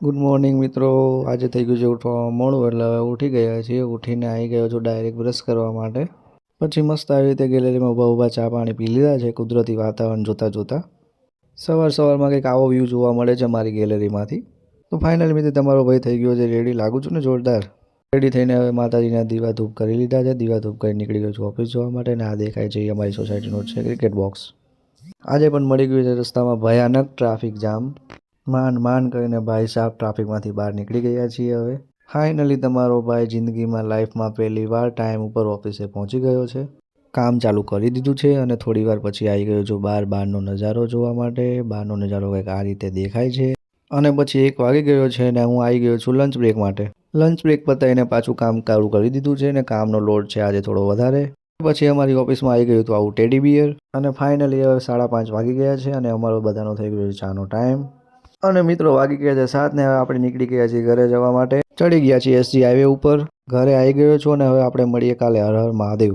Good morning મિત્રો. આજે થઈ ગયું છે ઉઠવામાં મોડું એટલે હવે ઉઠી ગયા છીએ. ઉઠીને આવી ગયો છું ડાયરેક્ટ બ્રશ કરવા માટે. પછી મસ્ત આવી રીતે ગેલેરીમાં ઊભા ચા પાણી પી લીધા છે કુદરતી વાતાવરણ જોતાં જોતાં. સવારમાં કંઈક આવો વ્યૂ જોવા મળે છે મારી ગેલેરીમાંથી. તો ફાઇનલી મિત્રો તમારો ભાઈ થઈ ગયો છે રેડી. લાગુ છું ને જોરદાર. રેડી થઈને હવે માતાજીના દીવા ધૂપ કરી લીધા છે. દીવા ધૂપ કરી નીકળી ગયો છું ઓફિસ જવા માટે. અને આ દેખાય છે અમારી સોસાયટીનો છે ક્રિકેટ બોક્સ. આજે પણ મળી ગયું છે રસ્તામાં ભયાનક ટ્રાફિક જામ. માંડ કરીને ભાઈ સાહેબ ટ્રાફિકમાંથી બહાર નીકળી ગયા છીએ. હવે ફાઇનલી તમારો ભાઈ જિંદગીમાં લાઈફમાં પહેલી વાર ટાઈમ ઉપર ઓફિસે પહોંચી ગયો છે. કામ ચાલુ કરી દીધું છે અને થોડી વાર પછી આવી ગયો છું બહારનો નજારો જોવા માટે. બહારનો નજારો કંઈક આ રીતે દેખાય છે. અને પછી 1 વાગી ગયો છે ને હું આવી ગયો છું લંચ બ્રેક માટે. લંચ બ્રેક પતાવીને પાછું કામ ચાલુ કરી દીધું છે ને કામનો લોડ છે આજે થોડો વધારે. પછી અમારી ઓફિસમાં આવી ગયું હતું આવું ટેડી બિયર. અને ફાઇનલી હવે 5:30 વાગી ગયા છે અને અમારો બધાનો થઈ ગયો છે ચાનો ટાઈમ. અને મિત્રો વાગી ગયા છે 7 ને હવે આપણે નીકળી ગયા છીએ ઘરે જવા માટે. ચડી ગયા છીએ એસજી હાઈવે ઉપર. ઘરે આવી ગયો છું અને હવે આપણે મળીએ કાલે. હર હર મહાદેવ.